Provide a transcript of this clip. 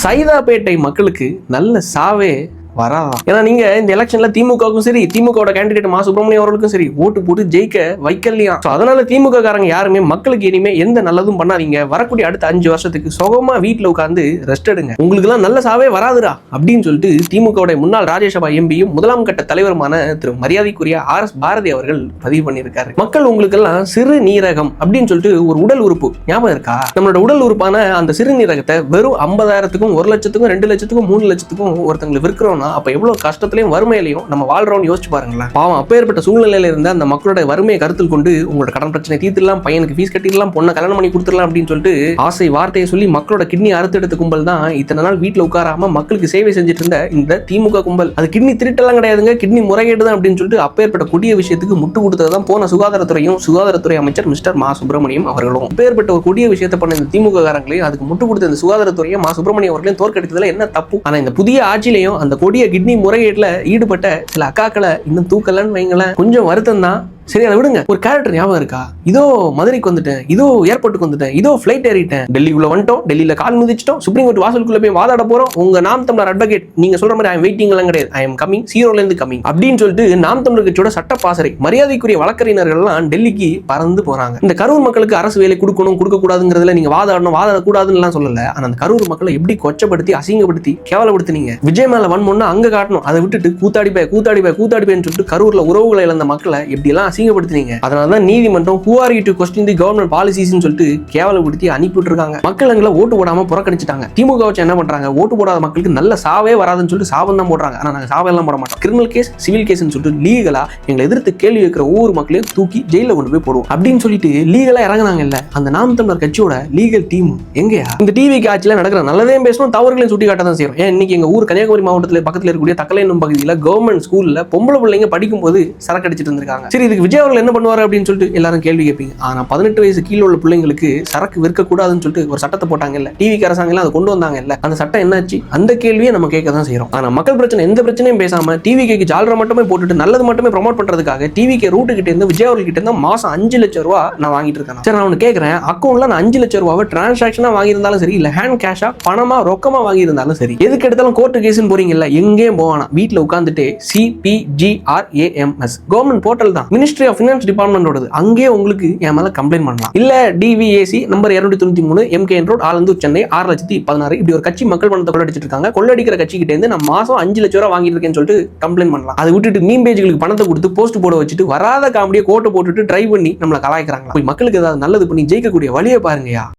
சைதாப்பேட்டை மக்களுக்கு நல்ல சாவே வராதான். ஏன்னா நீங்க இந்த எலெக்ஷன்ல திமுகவுக்கும் சரி, திமுக கேண்டிடேட் மா சுப்பிரமணியம் அவர்களுக்கும் சரி ஓட்டு போட்டு ஜெயிக்க வைக்கலையா. அதனால திமுக காரங்க யாருமே மக்களுக்கு இனிமே எந்த நல்லதும் பண்ணாதீங்க, வரக்கூடிய அடுத்த 5 வருஷத்துக்கு சுகமா வீட்டுல உட்காந்து ரெஸ்ட் எடுங்க, உங்களுக்கு எல்லாம் நல்ல சாவே வராதுரா அப்படின்னு சொல்லிட்டு திமுக முன்னாள் ராஜ்யசபா எம்பியும் முதலாம் கட்ட தலைவருமான திரு மரியாதைக்குரிய RS பாரதி அவர்கள் பதிவு பண்ணியிருக்காரு. மக்கள் உங்களுக்கு எல்லாம் சிறு நீரகம் அப்படின்னு சொல்லிட்டு ஒரு உடல் உறுப்பு ஞாபகம் இருக்கா? நம்மளோட உடல் உறுப்பான அந்த சிறுநீரகத்தை வெறும் 50,000க்கும் 1 லட்சத்துக்கும் 2 லட்சத்துக்கும் 3 லட்சத்துக்கும் ஒருத்தங்களுக்கு விற்கிறோம்னா அப்ப எவ்வளவு கஷ்டத்திலையும் வறுமையிலையும் நம்ம வாழ்றோம்னு யோசிச்சு பாருங்களேன். பாவம் அப்பேற்பட்ட சூழ்நிலையில இருந்த அந்த மக்களோட வறுமையை கருத்தில் கொண்டு உங்களோட கடன் பிரச்சனை தீர்த்துலாம், பையனுக்கு ஃபீஸ் கட்டிடலாம், பொண்ணை கல்யாணம் பண்ணி கொடுத்துடலாம் அப்படின்னு சொல்லிட்டு ஆசை வார்த்தையை சொல்லி மக்களோட கிட்னி அறுத்தெடுத்த கும்பல் தான் இத்தனை நாள் வீட்டுல உட்காராம மக்களுக்கு சேவை செஞ்சுட்டு இருந்த இந்த திமுக கும்பல். அது கிட்னி திருட்டெல்லாம் கிடையாதுங்க, கிட்னி முறைகேடு தான் அப்படின்னு சொல்லிட்டு அப்பேற்பட்ட கொடிய விஷயத்துக்கு முட்டு கொடுத்ததான் போன சுகாதாரத்துறை அமைச்சர் மிஸ்டர் மா சுப்பிரமணியம் அவர்களும். அப்பேற்பட்ட ஒரு கொடிய விஷயத்தை பண்ண இந்த திமுக காரங்களையும் அதுக்கு முட்டு கொடுத்த இந்த சுகாதாரத்துறையை மா சுப்பிரமணியம் அவர்களையும் தோற்கடித்ததுல என்ன தப்பு? ஆனா இந்த புதிய ஆட்சியிலையும் அந்த கொடிய கிட்னி முறைகேட்டுல ஈடுபட்ட சில அக்காக்களை இன்னும் தூக்கலன்னு வைங்களேன். கொஞ்சம் வருத்தம் தான், சரி அதை விடுங்க. ஒரு கேரக்டர் ஞாபகம் இருக்கா? இதோ மதுரைக்கு வந்துட்டேன், இதோ ஏர்போர்ட்டுக்கு வந்துட்டேன், இதோ ஃபிளைட் ஏறிட்டேன், டெல்லிக்குள்ள வந்துட்டோம், டெல்லியில கால் மிதிச்சிட்டோம், சுப்ரீம் கோர்ட் வாசலுக்குள்ள போய் வாதாட போறோம், உங்க நாம் தமிழர் அட்வொகேட் நீங்க சொல்ற மாதிரி ஐ எம் வெயிட்டிங் எல்லாம் கிடையாது, ஐ எம் கமிங், சீரோல இருந்து கமிங் அப்படின்னு சொல்லிட்டு நாம் தமிழர் கட்சியோட சட்ட பாசறை மரியாதைக்குரிய வழக்கறிஞர்கள் எல்லாம் டெல்லிக்கு பறந்து போறாங்க. இந்த கரூர் மக்களுக்கு அரசு வேலை கொடுக்கணும் கொடுக்க கூடாதுங்கிறதுல நீங்க வாதாடக்கூடாதுன்னு எல்லாம் சொல்லல. ஆனா அந்த கரூர் மக்களை எப்படி கொச்சப்படுத்தி அசிங்கப்படுத்தி கேவலப்படுத்தினீங்க. விஜய் மேல வன்மொன்னு அங்க காட்டணும், அதை விட்டுட்டு கூத்தாடிப்பேன்னு சொல்லிட்டு கரூர்ல உறவுகளை இழந்த மக்களை எப்படி எல்லாம் அசிங்கப்படுத்தினீங்க. அதனாலதான் நீதிமன்றம் who are you to question the government policies சொல்லிட்டு கேவலப்படுத்தி அனுப்பிட்டு இருக்காங்க. மக்கள் எங்களை ஓட்டு போடாம புறக்கணிச்சிட்டாங்க. திமுக வச்சு என்ன பண்றாங்க? ஓட்டு போடாத மக்களுக்கு நல்ல சாவே வராதுன்னு சொல்லிட்டு சாபம் தான் போடுறாங்க. ஆனா நாங்க சாவெல்லாம் போட மாட்டோம், கிரிமினல் கேஸ் சிவில் கேஸ்ன்னு சொல்லிட்டு லீகலா எங்களை எதிர்த்து கேள்வி வைக்கிற ஒவ்வொரு மக்களையும் தூக்கி ஜெயில கொண்டு போய் போடுவோம் அப்படின்னு சொல்லிட்டு லீகலா இறங்குனாங்க. இல்ல அந்த நாம் தமிழர் கட்சியோட லீகல் டீம் எங்கயா? இந்த டிவி ஆட்சியில நடக்கிற நல்லதே பேசணும், தவறுகளையும் சுட்டி காட்ட தான் செய்யும். இன்னைக்கு எங்க ஊர் கன்னியாகுமரி மாவட்டத்தில் பக்கத்தில் இருக்கக்கூடிய தக்கலையனும் பகுதியில் கவர்மெண்ட் ஸ்கூல்ல பொம்பளை பிள்ளைங்க படிக்கும் போது சரக்கு அடிச்சிட்டு இருந்திருக்காங்க. சரி, இதுக்கு விஜய் அவர்கள் என்ன பண்ணுவாரு அப்படின்னு சொல்லிட்டு எல்லாரும் கேள்வி கேட்பீங்க. ஆனா 18 வயசு கீழே உள்ள பிள்ளைங்களுக்கு சரக்கு விற்க கூடாதுன்னு சொல்லிட்டு ஒரு சட்டத்தை போட்டாங்க இல்ல, டிவி அரசாங்கம் அதை கொண்டு வந்தாங்க இல்ல, அந்த சட்டம் என்னாச்சு? அந்த கேள்வியை நம்ம கேட்க தான் செய்யறோம். ஆனா மக்கள் பிரச்சனை எந்த பிரச்சனையும் பேசாம டிவிக்கு ஜாலரை மட்டுமே போட்டுட்டு நல்லது மட்டுமே ப்ரமோட் பண்றதுக்காக டிவிக்கு ரூட்டு கிட்ட இருந்து விஜய் அவர்கள் கிட்ட இருந்து மாசம் 5 லட்சம் ரூபா நான் வாங்கிட்டு இருக்கேன். சரி, நான் கேட்கிறேன், அக்கௌண்ட்ல நான் 5 லட்சம் ரூபாவை டிரான்சாக்ஷனா வாங்கியிருந்தாலும் சரி, இல்ல ஹேண்ட் கேஷா பணமா ரொக்கமா வாங்கியிருந்தாலும் சரி, எதுக்கு எடுத்தாலும் கோர்ட்டு கேஸ்ன்னு போறீங்கல்ல, எங்கேயும் போவானா வீட்டுல உட்காந்துட்டு CPGRAMS கவர்மெண்ட் போர்ட்டல் தான், மினிஸ்ட்ரி ஆஃப் ஃபினான்ஸ் டிபார்ட்மெண்டோடது, அங்கே உங்களுக்கு என் மேல கம்ப்ளைண்ட் பண்ணலாம். இல்ல DVAC number 293 MKN road Alandur Chennai 6,16,000 இப்படி ஒரு கட்சி மக்கள் பணத்தை கொள்ளடிச்சிட்டு இருக்காங்க, கொள்ளடிக்கிற கட்சி கிட்ட இருந்து நான் மாசம் 5 லட்சம் ரூபாய் வாங்கிட்டு இருக்கேன்னு சொல்லிட்டு கம்ப்ளைண்ட் பண்ணலாம். அதை விட்டுட்டு மீம் பேஜ்களுக்கு பணத்தை கொடுத்து போஸ்ட் போட வச்சுட்டு வராத காமெடியை கோட்டை போட்டுட்டு ட்ரை பண்ணி நம்மளை கலாய்க்கிறாங்க. போய் மக்களுக்கு ஏதாவது நல்லது பண்ணி ஜெயிக்கக்கூடிய வழியை பாருங்கயா.